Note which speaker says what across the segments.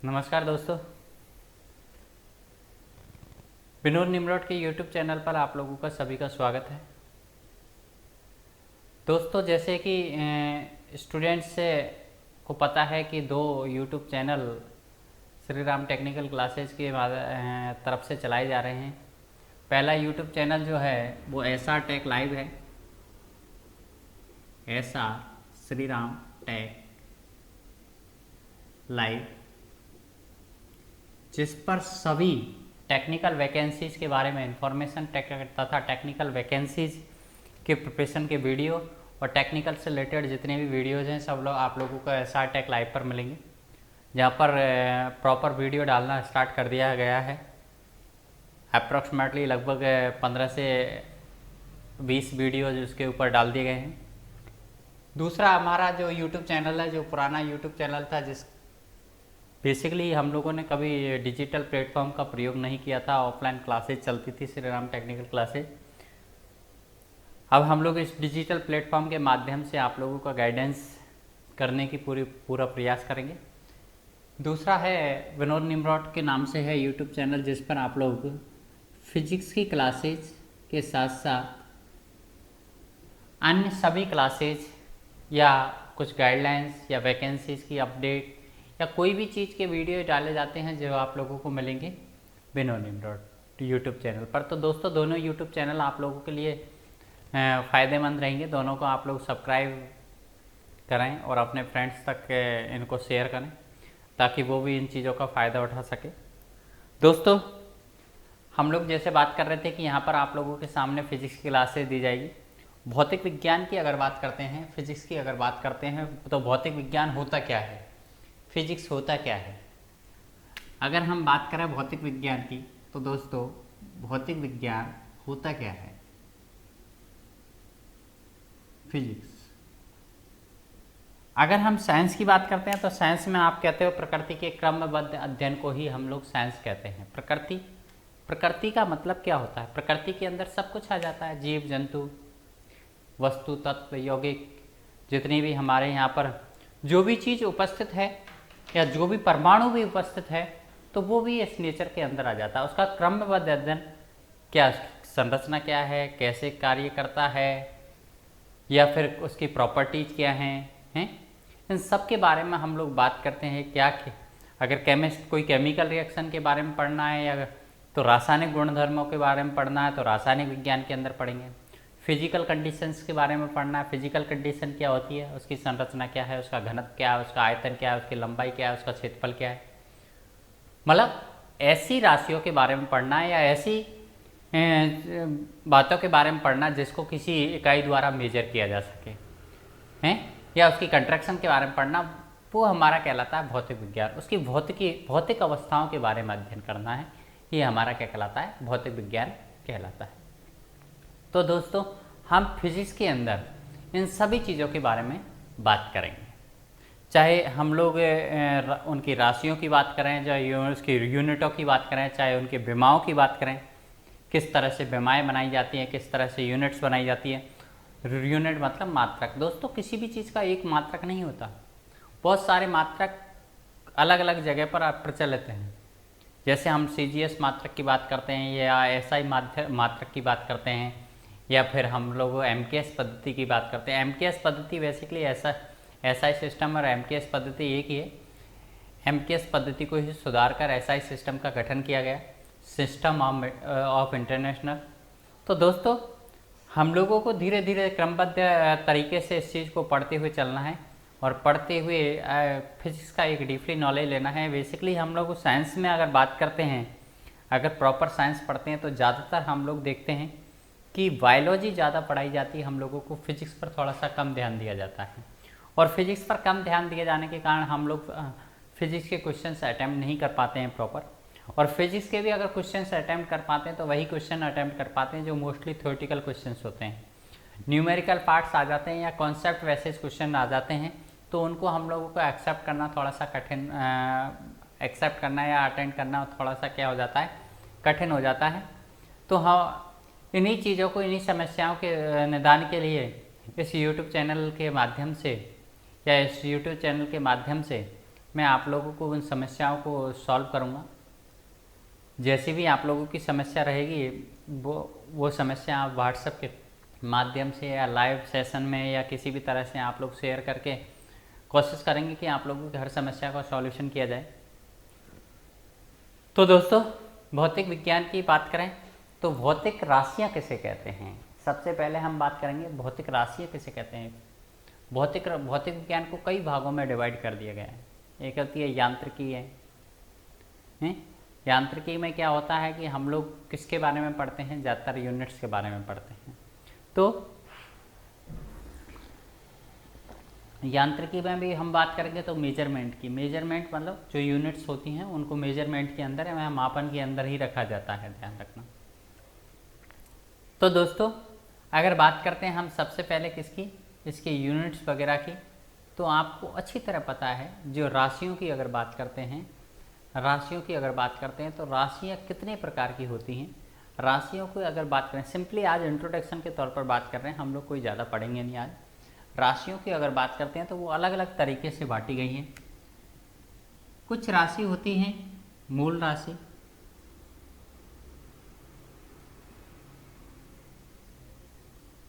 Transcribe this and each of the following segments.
Speaker 1: नमस्कार दोस्तों, विनोद निमरोड के यूट्यूब चैनल पर आप लोगों का सभी का स्वागत है। दोस्तों, जैसे कि स्टूडेंट्स से को पता है कि दो YouTube channel Shri Ram technical classes के तरफ से चलाए जा रहे हैं। पहला यूट्यूब चैनल जो है वो एसआर टेक लाइव है, SR Shri Ram tech live, जिस पर सभी टेक्निकल वैकेंसीज़ के बारे में इंफॉर्मेशन तथा टेक्निकल वैकेंसीज़ के प्रिपरेशन के वीडियो और टेक्निकल से रिलेटेड जितने भी वीडियोज़ हैं सब लोग आप लोगों को एसआर टेक लाइव पर मिलेंगे, जहाँ पर प्रॉपर वीडियो डालना स्टार्ट कर दिया गया है। अप्रॉक्सीमेटली लगभग 15 से 20 वीडियोज उसके ऊपर डाल दिए गए हैं। दूसरा हमारा जो यूट्यूब चैनल है, जो पुराना यूट्यूब चैनल था, जिस बेसिकली हम लोगों ने कभी डिजिटल प्लेटफॉर्म का प्रयोग नहीं किया था, ऑफलाइन क्लासेज चलती थी श्री राम टेक्निकल क्लासेज। अब हम लोग इस डिजिटल प्लेटफॉर्म के माध्यम से आप लोगों का गाइडेंस करने की पूरा प्रयास करेंगे। दूसरा है विनोद निमरोड के नाम से है यूट्यूब चैनल, जिस पर आप लोग फिजिक्स की क्लासेज के साथ साथ अन्य सभी क्लासेज या कुछ गाइडलाइंस या वैकेंसीज़ की अपडेट या कोई भी चीज़ के वीडियो डाले जाते हैं जो आप लोगों को मिलेंगे विनोद निमरोड यूट्यूब चैनल पर। तो दोस्तों, दोनों यूट्यूब चैनल आप लोगों के लिए फ़ायदेमंद रहेंगे। दोनों को आप लोग सब्सक्राइब करें और अपने फ्रेंड्स तक इनको शेयर करें ताकि वो भी इन चीज़ों का फ़ायदा उठा सके। दोस्तों, हम लोग जैसे बात कर रहे थे कि यहाँ पर आप लोगों के सामने फिजिक्स की क्लासेज दी जाएगी। भौतिक विज्ञान की अगर बात करते हैं, फिजिक्स की अगर बात करते हैं, तो भौतिक विज्ञान होता क्या है, फिजिक्स होता क्या है। अगर हम बात करें भौतिक विज्ञान की, तो दोस्तों भौतिक विज्ञान होता क्या है, फिजिक्स। अगर हम साइंस की बात करते हैं तो साइंस में आप कहते हो प्रकृति के क्रमबद्ध अध्ययन को ही हम लोग साइंस कहते हैं। प्रकृति का मतलब क्या होता है? प्रकृति के अंदर सब कुछ आ जाता है, जीव जंतु, वस्तु, तत्व, यौगिक, जितनी भी हमारे यहाँ पर जो भी चीज़ उपस्थित है या जो भी परमाणु भी उपस्थित है, तो वो भी इस नेचर के अंदर आ जाता है। उसका क्रमबद्ध अध्ययन, क्या संरचना क्या है, कैसे कार्य करता है, या फिर उसकी प्रॉपर्टीज क्या हैं, इन सब के बारे में हम लोग बात करते हैं। अगर केमिस्ट कोई केमिकल रिएक्शन के बारे में पढ़ना है या तो रासायनिक गुणधर्मों के बारे में पढ़ना है तो रासायनिक विज्ञान के अंदर पढ़ेंगे। फिजिकल कंडीशंस के बारे में पढ़ना है, फिजिकल कंडीशन क्या होती है, उसकी संरचना क्या है, उसका घनत्व क्या है, उसका आयतन क्या है, उसकी लंबाई क्या है, उसका क्षेत्रफल क्या है, मतलब ऐसी राशियों के बारे में पढ़ना है या ऐसी बातों के बारे में पढ़ना जिसको किसी इकाई द्वारा मेजर किया जा सके, हैं, या उसकी कंट्रैक्शन के बारे में पढ़ना, वो हमारा कहलाता है भौतिक विज्ञान। उसकी भौतिक अवस्थाओं के बारे में अध्ययन करना है, ये हमारा क्या कहलाता है, भौतिक विज्ञान कहलाता है। तो दोस्तों, हम फिजिक्स के अंदर इन सभी चीज़ों के बारे में बात करेंगे, चाहे हम लोग उनकी राशियों की बात करें, चाहे उसकी यूनिटों की बात करें, चाहे उनके विमाओं की बात करें, किस तरह से विमाएँ बनाई जाती हैं, किस तरह से यूनिट्स बनाई जाती हैं। यूनिट मतलब मात्रक। दोस्तों, किसी भी चीज़ का एक मात्रक नहीं होता, बहुत सारे मात्रक अलग अलग जगह पर प्रचलित हैं। जैसे हम सीजीएस मात्रक की बात करते हैं या एसआई मात्रक की बात करते हैं, या फिर हम लोग एमकेएस पद्धति की बात करते हैं। एमकेएस पद्धति बेसिकली एसआई सिस्टम और एमकेएस पद्धति एक ही है। एमकेएस पद्धति को ही सुधार कर एसआई सिस्टम का गठन किया गया, सिस्टम ऑफ इंटरनेशनल। तो दोस्तों, हम लोगों को धीरे धीरे क्रमबद्ध तरीके से इस चीज़ को पढ़ते हुए चलना है और पढ़ते हुए फिजिक्स का एक डीपली नॉलेज लेना है। बेसिकली हम लोग साइंस में अगर बात करते हैं, अगर प्रॉपर साइंस पढ़ते हैं तो ज़्यादातर हम लोग देखते हैं कि बायोलॉजी ज़्यादा पढ़ाई जाती है, हम लोगों को फिजिक्स पर थोड़ा सा कम ध्यान दिया जाता है। और फिजिक्स पर कम ध्यान दिए जाने के कारण हम लोग फिजिक्स के क्वेश्चंस अटैम्प्ट नहीं कर पाते हैं प्रॉपर, और फिजिक्स के भी अगर क्वेश्चंस अटैम्प्ट कर पाते हैं तो वही क्वेश्चन अटैम्प्ट कर पाते हैं जो मोस्टली थ्योरेटिकल क्वेश्चंस होते हैं। न्यूमेरिकल पार्ट्स आ जाते हैं या कॉन्सेप्ट वैसे क्वेश्चन आ जाते हैं, तो उनको हम लोगों को एक्सेप्ट करना थोड़ा सा कठिन, एक्सेप्ट करना या अटेंड करना थोड़ा सा क्या हो जाता है, कठिन हो जाता है। तो हाँ, इन्हीं चीज़ों को, इन्हीं समस्याओं के निदान के लिए इस यूट्यूब चैनल के माध्यम से या इस यूट्यूब चैनल के माध्यम से मैं आप लोगों को उन समस्याओं को सॉल्व करूँगा। जैसी भी आप लोगों की समस्या रहेगी वो समस्या आप व्हाट्सएप के माध्यम से या लाइव सेशन में या किसी भी तरह से आप लोग शेयर करके कोशिश करेंगे कि आप लोगों की हर समस्या का सॉल्यूशन किया जाए। तो दोस्तों, भौतिक विज्ञान की बात करें तो भौतिक राशियाँ किसे कहते हैं। सबसे पहले हम बात करेंगे भौतिक राशियाँ किसे कहते हैं। भौतिक विज्ञान को कई भागों में डिवाइड कर दिया गया है। एक होती है यांत्रिकी है। यांत्रिकी में क्या होता है कि हम लोग किसके बारे में पढ़ते हैं, ज़्यादातर यूनिट्स के बारे में पढ़ते हैं। तो यांत्रिकी में भी हम बात करेंगे तो मेजरमेंट की, मेजरमेंट मतलब जो यूनिट्स होती हैं उनको मेजरमेंट के अंदर या मापन के अंदर ही रखा जाता है, ध्यान रखना। तो दोस्तों, अगर बात करते हैं हम सबसे पहले किसकी, इसके यूनिट्स वगैरह की, तो आपको अच्छी तरह पता है जो राशियों की अगर बात करते हैं, तो राशियाँ कितने प्रकार की होती हैं। राशियों को अगर बात करें, सिंपली आज इंट्रोडक्शन के तौर पर बात कर रहे हैं, हम लोग कोई ज़्यादा पढ़ेंगे नहीं आज। राशियों की अगर बात करते हैं तो वो अलग अलग तरीके से बांटी गई हैं। कुछ राशि होती हैं मूल राशि,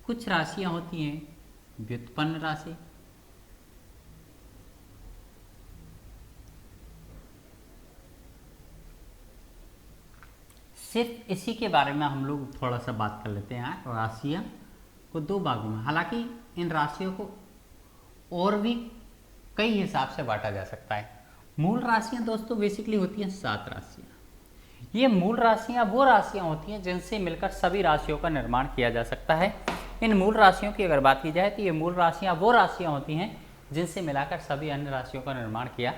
Speaker 1: कुछ राशियां होती हैं व्युत्पन्न राशि, सिर्फ इसी के बारे में हम लोग थोड़ा सा बात कर लेते हैं। राशियां को दो भागों में, हालांकि इन राशियों को और भी कई हिसाब से बांटा जा सकता है। मूल राशियां दोस्तों बेसिकली होती हैं 7 राशियां। ये मूल राशियां वो राशियां होती हैं जिनसे मिलकर सभी राशियों का निर्माण किया जा सकता है। इन मूल राशियों की अगर बात की जाए तो ये मूल राशियां वो राशियां होती हैं जिनसे मिलाकर सभी अन्य राशियों का निर्माण किया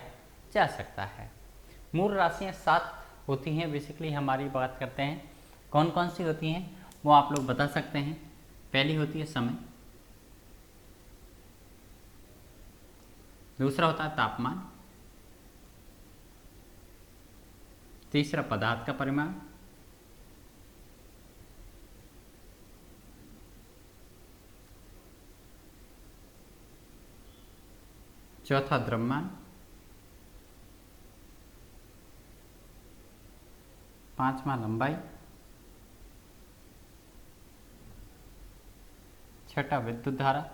Speaker 1: जा सकता है। मूल राशियां 7 होती हैं बेसिकली। हमारी बात करते हैं कौन कौन सी होती हैं वो आप लोग बता सकते हैं। पहली होती है समय, दूसरा होता है तापमान, तीसरा पदार्थ का परिमाण, चौथा द्रव्यमान, पांचवा लंबाई, छठा विद्युत धारा,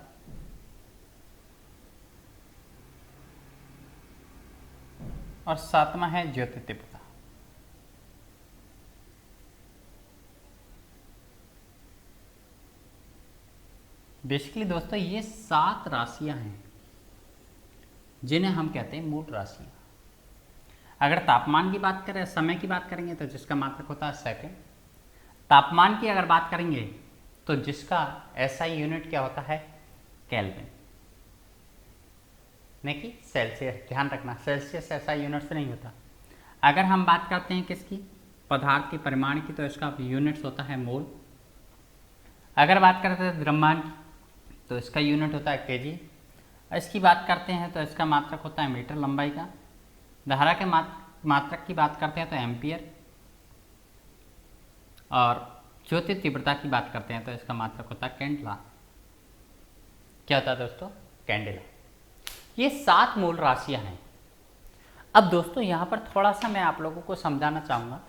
Speaker 1: और सातवां है ज्योतितीव्रता। बेसिकली दोस्तों ये 7 राशियां हैं जिन्हें हम कहते हैं मूल राशियां। अगर तापमान की बात करें, समय की बात करेंगे तो जिसका मात्रक होता है सेकंड। तापमान की अगर बात करेंगे तो जिसका एसआई यूनिट क्या होता है, केल्विन, नहीं कि सेल्सियस। ध्यान रखना सेल्सियस एसआई यूनिट से नहीं होता। अगर हम बात करते हैं किसकी, पदार्थ के परिमाण की, तो इसका यूनिट्स होता है मोल। अगर बात करते हैं द्रव्यमान की तो इसका यूनिट होता है केजी। इसकी बात करते हैं तो इसका मात्रक होता है मीटर लंबाई का। धारा के मात्रक की बात करते हैं तो एम्पियर। और ज्योति तीव्रता की बात करते हैं तो इसका मात्रक होता है कैंडला। क्या होता है दोस्तों, कैंडेला। ये 7 मूल राशियां हैं। अब दोस्तों यहाँ पर थोड़ा सा मैं आप लोगों को समझाना चाहूँगा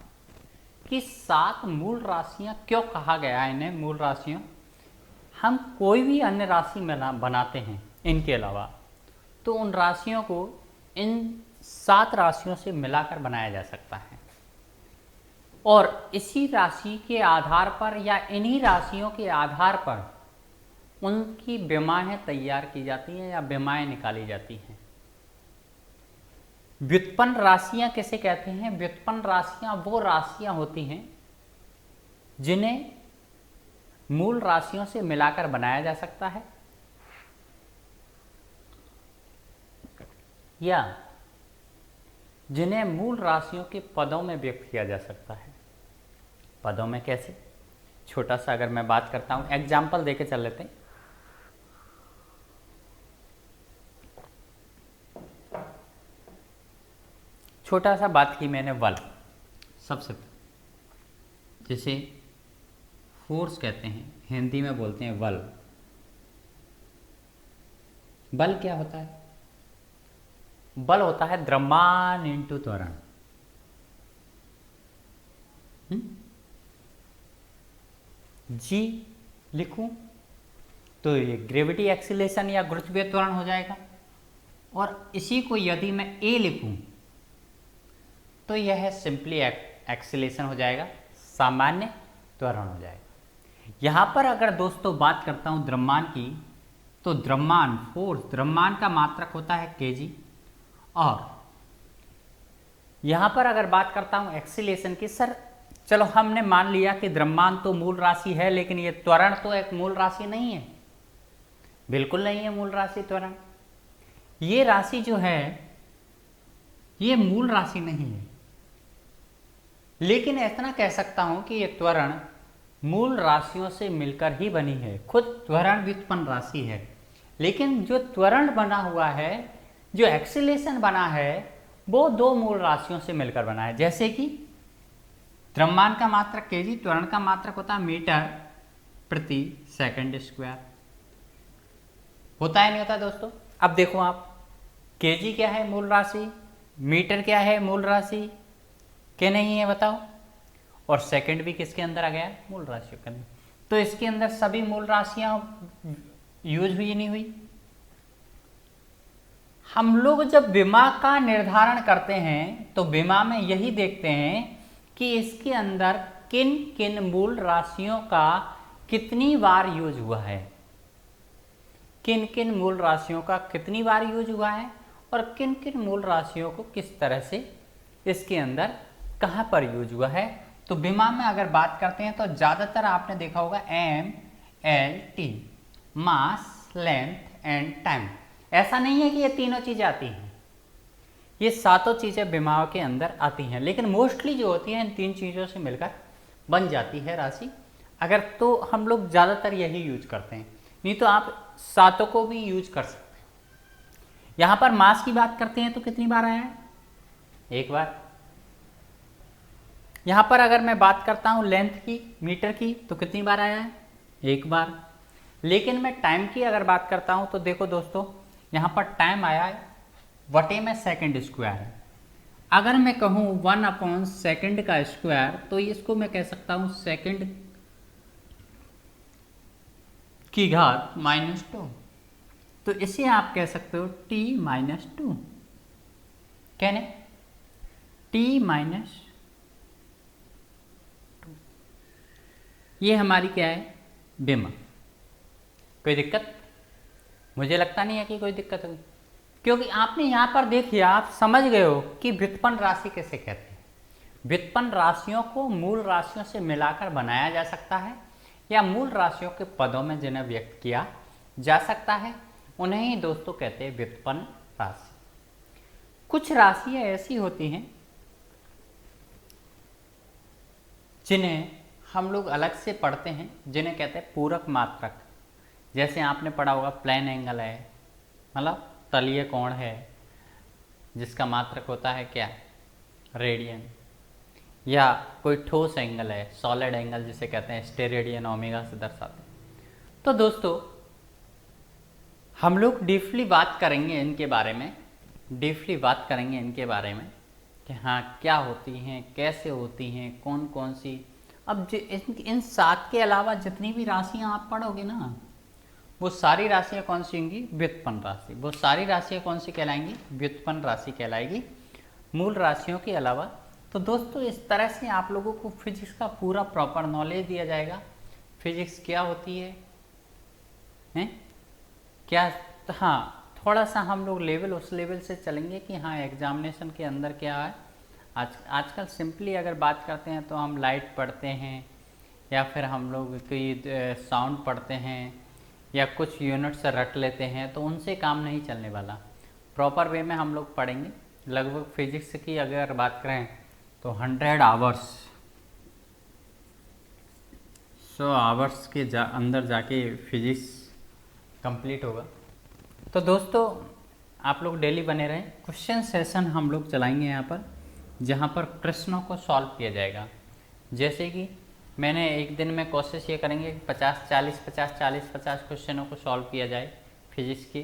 Speaker 1: कि 7 मूल राशियां क्यों कहा गया है इन्हें मूल राशियों। हम कोई भी अन्य राशि बनाते हैं इनके अलावा, तो उन राशियों को इन 7 राशियों से मिलाकर बनाया जा सकता है, और इसी राशि के आधार पर या इन्हीं राशियों के आधार पर उनकी विमाएँ तैयार की जाती हैं या विमाएँ निकाली जाती हैं। व्युत्पन्न राशियां किसे कहते हैं? व्युत्पन्न राशियां वो राशियां होती हैं जिन्हें मूल राशियों से मिलाकर बनाया जा सकता है या जिन्हें मूल राशियों के पदों में व्यक्त किया जा सकता है। पदों में कैसे? छोटा सा अगर मैं बात करता हूं, एग्जाम्पल देके चल लेते हैं। छोटा सा बात की मैंने बल, सबसे जिसे फोर्स कहते हैं, हिंदी में बोलते हैं बल। बल क्या होता है? बल होता है द्रव्यमान इंटू त्वरण। जी लिखूं तो ये ग्रेविटी एक्सीलेशन या गुरुत्वीय त्वरण हो जाएगा, और इसी को यदि मैं ए लिखूं तो यह सिंपली एक्सीलेशन हो जाएगा, सामान्य त्वरण हो जाएगा। यहां पर अगर दोस्तों बात करता हूं द्रव्यमान की, तो द्रव्यमान फोर्स, द्रव्यमान का मात्रक होता है केजी, और यहां पर अगर बात करता हूं एक्सीलेशन की, सर चलो हमने मान लिया कि द्रव्यमान तो मूल राशि है, लेकिन ये त्वरण तो एक मूल राशि नहीं है, बिल्कुल नहीं है मूल राशि त्वरण। ये राशि जो है ये मूल राशि नहीं है, लेकिन इतना कह सकता हूं कि ये त्वरण मूल राशियों से मिलकर ही बनी है। खुद त्वरण व्युत्पन्न राशि है, लेकिन जो त्वरण बना हुआ है, जो एक्सीलेशन बना है, वो दो मूल राशियों से मिलकर बना है। जैसे कि द्रव्यमान का मात्रक केजी, त्वरण का मात्रक होता है मीटर प्रति सेकंड स्क्वायर। होता है नहीं होता दोस्तों? अब देखो आप, केजी क्या है मूल राशि, मीटर क्या है मूल राशि, क्या नहीं है बताओ, और सेकंड भी किसके अंदर आ गया, मूल राशियों के अंदर। तो इसके अंदर सभी मूल राशियां यूज हुई नहीं हुई। हम लोग जब विमा का निर्धारण करते हैं तो विमा में यही देखते हैं कि इसके अंदर किन किन मूल राशियों का कितनी बार यूज हुआ है, किन किन मूल राशियों का कितनी बार यूज हुआ है, और किन किन मूल राशियों को किस तरह से इसके अंदर कहाँ पर यूज हुआ है। तो विमा में अगर बात करते हैं तो ज़्यादातर आपने देखा होगा M L T, mass, length and time. ऐसा नहीं है कि ये तीनों चीज़ें आती हैं, ये सातों चीज़ें विमा के अंदर आती हैं, लेकिन मोस्टली जो होती है इन तीन चीज़ों से मिलकर बन जाती है राशि। अगर तो हम लोग ज़्यादातर यही यूज करते हैं, नहीं तो आप सातों को भी यूज कर सकते हैं। यहाँ पर मास की बात करते हैं तो कितनी बार आया है, एक बार। यहाँ पर अगर मैं बात करता हूँ लेंथ की, मीटर की, तो कितनी बार आया है, एक बार। लेकिन मैं टाइम की अगर बात करता हूँ तो देखो दोस्तों, यहाँ पर टाइम आया है वटे में सेकंड स्क्वायर है। अगर मैं कहूँ 1/2 सेकंड का स्क्वायर, तो इसको मैं कह सकता हूँ सेकंड की घात -2। तो इसे आप कह सकते हो t-2, कहने t-2। ये हमारी क्या है, विमा। कोई दिक्कत? मुझे लगता नहीं है कि कोई दिक्कत होगी, क्योंकि आपने यहाँ पर देखिए, आप समझ गए हो कि व्युत्पन्न राशि कैसे कहते हैं। व्युत्पन्न राशियों को मूल राशियों से मिलाकर बनाया जा सकता है, या मूल राशियों के पदों में जिन्हें व्यक्त किया जा सकता है, उन्हें ही दोस्तों कहते हैं व्युत्पन्न राशि। कुछ राशियाँ ऐसी होती हैं जिन्हें हम लोग अलग से पढ़ते हैं, जिन्हें कहते हैं पूरक मात्रक। जैसे आपने पढ़ा होगा प्लेन एंगल है, मतलब तलीय कोण है, जिसका मात्रक होता है क्या, रेडियन। या कोई ठोस एंगल है, सॉलिड एंगल जिसे कहते हैं स्टेरेडियन, ओमेगा से दर्शाते हैं। तो दोस्तों हम लोग डीपली बात करेंगे इनके बारे में, डीपली बात करेंगे इनके बारे में कि हाँ क्या होती हैं, कैसे होती हैं, कौन कौन सी। अब इन सात के अलावा जितनी भी राशियाँ आप पढ़ोगे ना, वो सारी राशियाँ कौन सी होंगी, व्युत्पन्न राशि। वो सारी राशियाँ कौन सी कहलाएंगी, व्युत्पन्न राशि कहलाएगी, मूल राशियों के अलावा। तो दोस्तों इस तरह से आप लोगों को फिजिक्स का पूरा प्रॉपर नॉलेज दिया जाएगा। फिजिक्स क्या होती है, हैं क्या। तो हाँ, थोड़ा सा हम लोग लेवल उस लेवल से चलेंगे कि हाँ एग्जामिनेशन के अंदर क्या है। आजकल सिंपली अगर बात करते हैं तो हम लाइट पढ़ते हैं, या फिर हम लोग कोई साउंड पढ़ते हैं, या कुछ यूनिट से रट लेते हैं, तो उनसे काम नहीं चलने वाला। प्रॉपर वे में हम लोग पढ़ेंगे। लगभग फिजिक्स की अगर बात करें तो 100 आवर्स, 100 आवर्स के अंदर जाके फिजिक्स कंप्लीट होगा। तो दोस्तों आप लोग डेली बने रहें। क्वेश्चन सेशन हम लोग चलाएंगे यहाँ पर, जहाँ पर प्रश्नों को सॉल्व किया जाएगा। जैसे कि मैंने एक दिन में कोशिश ये करेंगे कि 50-40 क्वेश्चनों को सॉल्व किया जाए फिजिक्स की।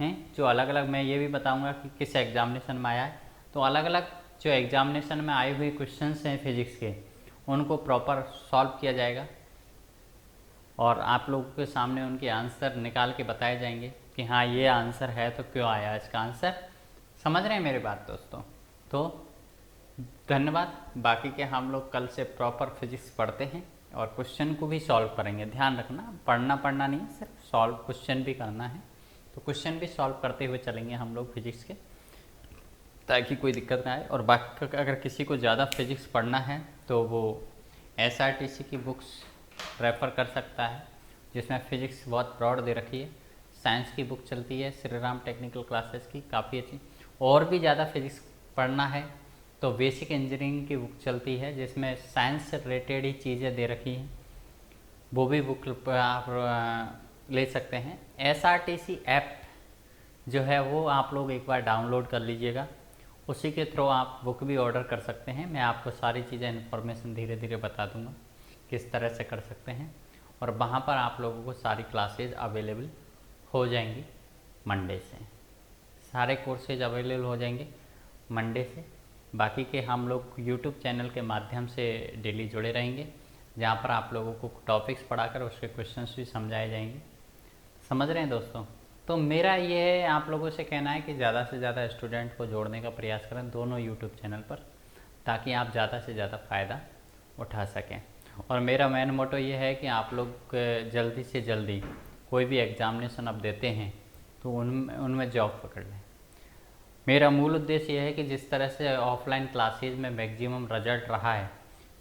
Speaker 1: हैं, जो अलग अलग, मैं ये भी बताऊंगा कि किस एग्जामिनेशन में आया है। तो अलग अलग जो एग्जामिनेशन में आए हुए क्वेश्चंस हैं फिजिक्स के, उनको प्रॉपर सॉल्व किया जाएगा और आप लोगों के सामने उनके आंसर निकाल के बताए जाएंगे कि हाँ ये आंसर है तो क्यों आया इसका आंसर। समझ रहे हैं मेरी बात दोस्तों? तो धन्यवाद। बाकी के हम लोग कल से प्रॉपर फिजिक्स पढ़ते हैं और क्वेश्चन को भी सॉल्व करेंगे। ध्यान रखना, पढ़ना नहीं, सिर्फ सॉल्व क्वेश्चन भी करना है। तो क्वेश्चन भी सॉल्व करते हुए चलेंगे हम लोग फिजिक्स के, ताकि कोई दिक्कत ना आए। और बाकी अगर किसी को ज़्यादा फिजिक्स पढ़ना है तो वो SRTC की बुक्स रेफ़र कर सकता है, जिसमें फिजिक्स बहुत ब्रॉड दे रखी है। साइंस की बुक चलती है श्री राम टेक्निकल क्लासेस की, काफ़ी अच्छी। और भी ज़्यादा फिजिक्स पढ़ना है तो बेसिक इंजीनियरिंग की बुक चलती है, जिसमें साइंस से रिलेटेड ही चीज़ें दे रखी हैं, वो भी बुक आप ले सकते हैं। SRTC ऐप जो है वो आप लोग एक बार डाउनलोड कर लीजिएगा, उसी के थ्रू आप बुक भी ऑर्डर कर सकते हैं। मैं आपको सारी चीज़ें इन्फॉर्मेशन धीरे धीरे बता दूंगा किस तरह से कर सकते हैं, और वहाँ पर आप लोगों को सारी क्लासेज अवेलेबल हो जाएंगी मंडे से। सारे कोर्सेज अवेलेबल हो जाएंगे मंडे से। बाकी के हम लोग यूट्यूब चैनल के माध्यम से डेली जुड़े रहेंगे, जहाँ पर आप लोगों को टॉपिक्स पढ़ाकर उसके क्वेश्चंस भी समझाए जाएंगे। समझ रहे हैं दोस्तों? तो मेरा ये है आप लोगों से कहना है कि ज़्यादा से ज़्यादा स्टूडेंट को जोड़ने का प्रयास करें दोनों यूट्यूब चैनल पर, ताकि आप ज़्यादा से ज़्यादा फ़ायदा उठा सकें। और मेरा मेन मोटो ये है कि आप लोग जल्दी से जल्दी कोई भी एग्ज़ामिनेशन अब देते हैं तो उनमें जॉब पकड़ लें। मेरा मूल उद्देश्य ये है कि जिस तरह से ऑफलाइन क्लासेज में मैक्सिमम रिजल्ट रहा है,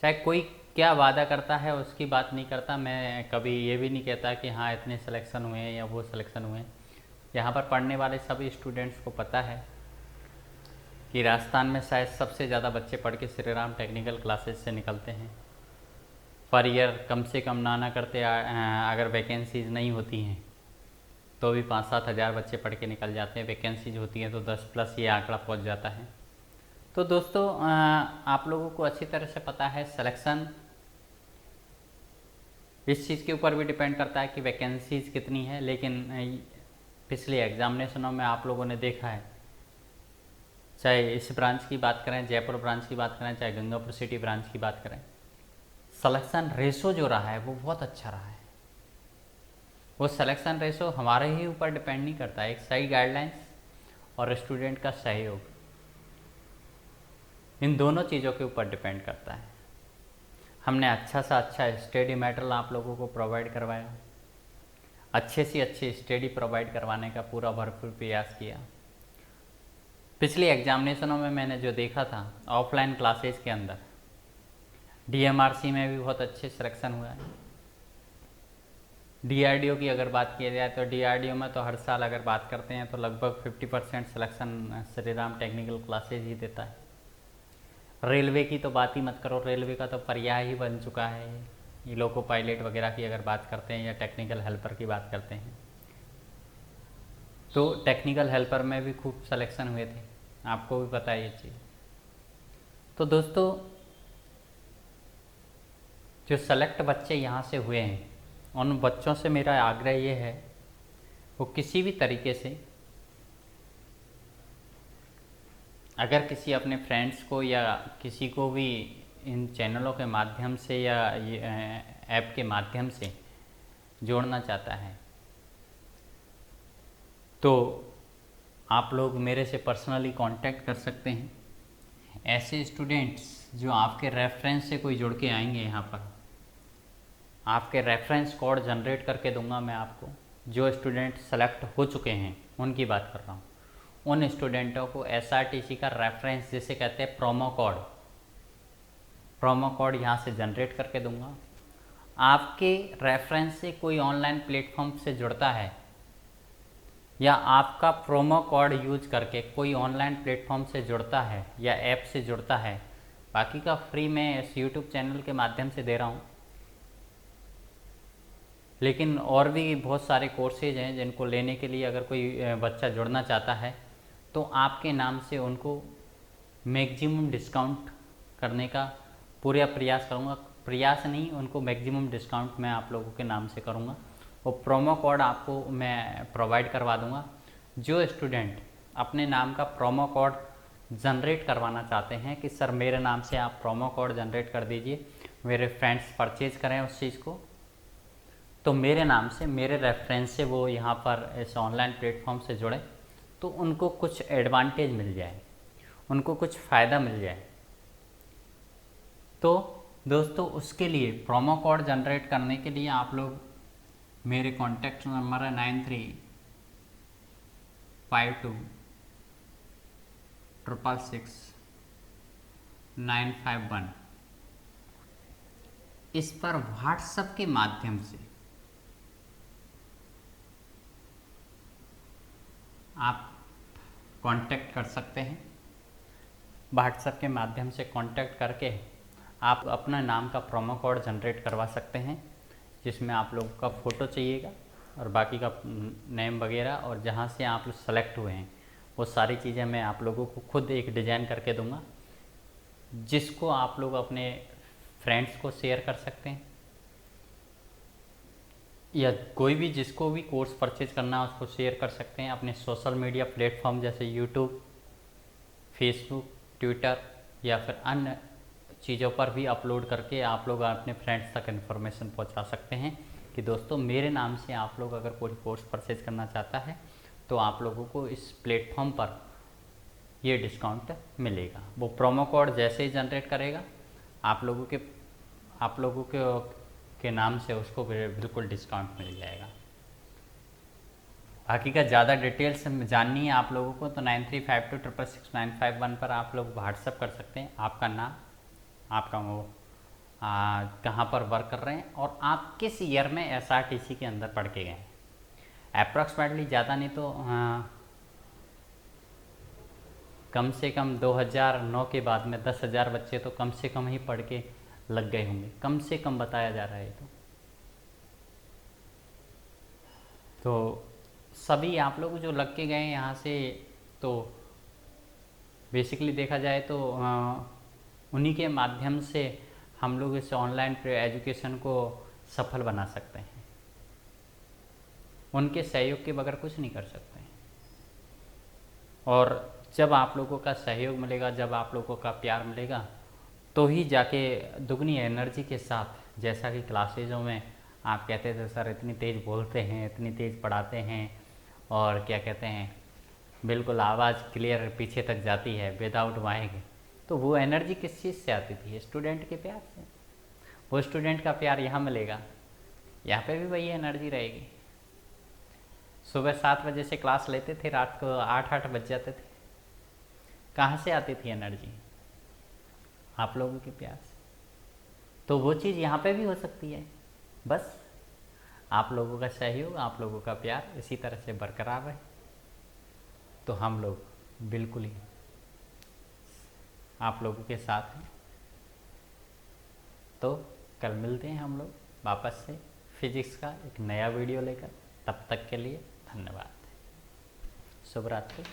Speaker 1: चाहे कोई क्या वादा करता है उसकी बात नहीं करता, मैं कभी ये भी नहीं कहता कि हाँ इतने सिलेक्शन हुए हैं या वो सिलेक्शन हुए हैं। यहाँ पर पढ़ने वाले सभी स्टूडेंट्स को पता है कि राजस्थान में शायद सबसे ज़्यादा बच्चे पढ़ के श्री राम टेक्निकल क्लासेज से निकलते हैं। पर ईयर कम से कम ना करते अगर वैकेंसीज नहीं होती हैं तो भी 5-7 हज़ार बच्चे पढ़ के निकल जाते हैं। वैकेंसीज होती हैं तो 10+ ये आंकड़ा पहुंच जाता है। तो दोस्तों आप लोगों को अच्छी तरह से पता है सिलेक्शन इस चीज़ के ऊपर भी डिपेंड करता है कि वैकेंसीज कितनी है। लेकिन पिछले एग्जामिनेशनों में आप लोगों ने देखा है, चाहे इस ब्रांच की बात करें, जयपुर ब्रांच की बात करें, चाहे गंगापुर सिटी ब्रांच की बात करें, सिलेक्शन रेशो जो रहा है वो बहुत अच्छा रहा है। वो सिलेक्शन रेशो हमारे ही ऊपर डिपेंड नहीं करता है, एक सही गाइडलाइंस और स्टूडेंट का सहयोग, इन दोनों चीज़ों के ऊपर डिपेंड करता है। हमने अच्छा सा अच्छा स्टडी मटेरियल आप लोगों को प्रोवाइड करवाया, अच्छे से अच्छे स्टडी प्रोवाइड करवाने का पूरा भरपूर प्रयास किया। पिछले एग्जामिनेशनों में मैंने जो देखा था ऑफलाइन क्लासेज के अंदर, DMRC में भी बहुत अच्छे सिलेक्शन हुआ है। DRDO की अगर बात की जाए तो DRDO में तो हर साल अगर बात करते हैं तो लगभग 50% selection Shri Ram technical classes ही देता है। रेलवे की तो बात ही मत करो, रेलवे का तो पर्याय ही बन चुका है ये लोको पायलट वगैरह की अगर बात करते हैं या टेक्निकल हेल्पर की बात करते हैं तो टेक्निकल हेल्पर में भी खूब सिलेक्शन हुए थे, आपको भी पता है ये चीज़। तो दोस्तों जो सेलेक्ट बच्चे यहाँ से हुए हैं उन बच्चों से मेरा आग्रह ये है वो किसी भी तरीके से अगर किसी अपने फ्रेंड्स को या किसी को भी इन चैनलों के माध्यम से या ये ऐप के माध्यम से जोड़ना चाहता है तो आप लोग मेरे से पर्सनली कांटेक्ट कर सकते हैं। ऐसे स्टूडेंट्स जो आपके रेफरेंस से कोई जुड़ के आएंगे, यहाँ पर आपके रेफरेंस कोड जनरेट करके दूंगा मैं आपको। जो स्टूडेंट सेलेक्ट हो चुके हैं उनकी बात कर रहा हूँ, उन स्टूडेंटों को SRTC का रेफरेंस जिसे कहते हैं प्रोमो कोड यहाँ से जनरेट करके दूंगा। आपके रेफरेंस से कोई ऑनलाइन प्लेटफॉर्म से जुड़ता है या आपका प्रोमो कोड यूज करके कोई ऑनलाइन प्लेटफॉर्म से जुड़ता है या ऐप से जुड़ता है, बाकी का फ्री मैं इस यूट्यूब चैनल के माध्यम से दे रहा हूँ। लेकिन और भी बहुत सारे कोर्सेज हैं जिनको लेने के लिए अगर कोई बच्चा जुड़ना चाहता है तो आपके नाम से उनको मैक्सिमम डिस्काउंट करने का पूरा प्रयास करूँगा। प्रयास नहीं, उनको मैक्सिमम डिस्काउंट मैं आप लोगों के नाम से करूँगा। वो प्रोमो कोड आपको मैं प्रोवाइड करवा दूँगा जो स्टूडेंट अपने नाम का प्रोमो कोड जनरेट करवाना चाहते हैं कि सर मेरे नाम से आप प्रोमो कोड जनरेट कर दीजिए, मेरे फ्रेंड्स परचेज करें उस चीज़ को, तो मेरे नाम से, मेरे रेफरेंस से वो यहाँ पर इस ऑनलाइन प्लेटफॉर्म से जुड़े, तो उनको कुछ एडवांटेज मिल जाए, उनको कुछ फ़ायदा मिल जाए। तो दोस्तों उसके लिए प्रोमो कोड जनरेट करने के लिए आप लोग, मेरे कॉन्टैक्ट नंबर है 9352666951। इस पर व्हाट्सएप के माध्यम से आप कांटेक्ट कर सकते हैं। व्हाट्सएप के माध्यम से कांटेक्ट करके आप अपना नाम का प्रोमो कोड जनरेट करवा सकते हैं, जिसमें आप लोगों का फ़ोटो चाहिएगा और बाकी का नेम वगैरह, और जहाँ से आप लोग सेलेक्ट हुए हैं वो सारी चीज़ें मैं आप लोगों को खुद एक डिज़ाइन करके दूंगा, जिसको आप लोग अपने फ्रेंड्स को शेयर कर सकते हैं, या कोई भी जिसको भी कोर्स परचेज करना है उसको शेयर कर सकते हैं अपने सोशल मीडिया प्लेटफॉर्म जैसे यूट्यूब, फेसबुक, ट्विटर या फिर अन्य चीज़ों पर भी अपलोड करके आप लोग अपने फ्रेंड्स तक इन्फॉर्मेशन पहुंचा सकते हैं कि दोस्तों मेरे नाम से आप लोग अगर कोई कोर्स परचेज करना चाहता है तो आप लोगों को इस प्लेटफॉर्म पर ये डिस्काउंट मिलेगा। वो प्रोमो कोड जैसे ही जनरेट करेगा आप लोगों के नाम से उसको बिल्कुल डिस्काउंट मिल जाएगा। बाकी का ज़्यादा डिटेल्स जाननी है आप लोगों को तो 9352666951 पर आप लोग व्हाट्सअप कर सकते हैं। आपका नाम, आपका वो कहाँ पर वर्क कर रहे हैं और आप किस ईयर में SRTC के अंदर पढ़ के गए हैं। अप्रॉक्सीमेटली ज़्यादा नहीं तो कम से कम 2009 के बाद में 10,000 बच्चे तो कम से कम ही पढ़ के लग गए होंगे, कम से कम बताया जा रहा है। तो सभी आप लोग जो लग के गए यहाँ से, तो बेसिकली देखा जाए तो उन्हीं के माध्यम से हम लोग इस ऑनलाइन एजुकेशन को सफल बना सकते हैं। उनके सहयोग के बगैर कुछ नहीं कर सकते हैं। और जब आप लोगों का सहयोग मिलेगा, जब आप लोगों का प्यार मिलेगा, तो ही जाके दुगनी एनर्जी के साथ, जैसा कि क्लासेजों में आप कहते थे सर इतनी तेज़ बोलते हैं, इतनी तेज़ पढ़ाते हैं और क्या कहते हैं बिल्कुल आवाज़ क्लियर पीछे तक जाती है विदाउट माइक, तो वो एनर्जी किस चीज़ से आती थी? स्टूडेंट के प्यार से। वो स्टूडेंट का प्यार यहाँ मिलेगा, यहाँ पे भी वही एनर्जी रहेगी। सुबह 7 बजे से क्लास लेते थे, रात को 8 बज जाते थे। कहाँ से आती थी एनर्जी? आप लोगों के प्यार से। तो वो चीज़ यहाँ पे भी हो सकती है, बस आप लोगों का सहयोग, आप लोगों का प्यार इसी तरह से बरकरार रहे तो हम लोग बिल्कुल ही आप लोगों के साथ हैं। तो कल मिलते हैं हम लोग वापस से फिजिक्स का एक नया वीडियो लेकर। तब तक के लिए धन्यवाद। शुभ रात्रि।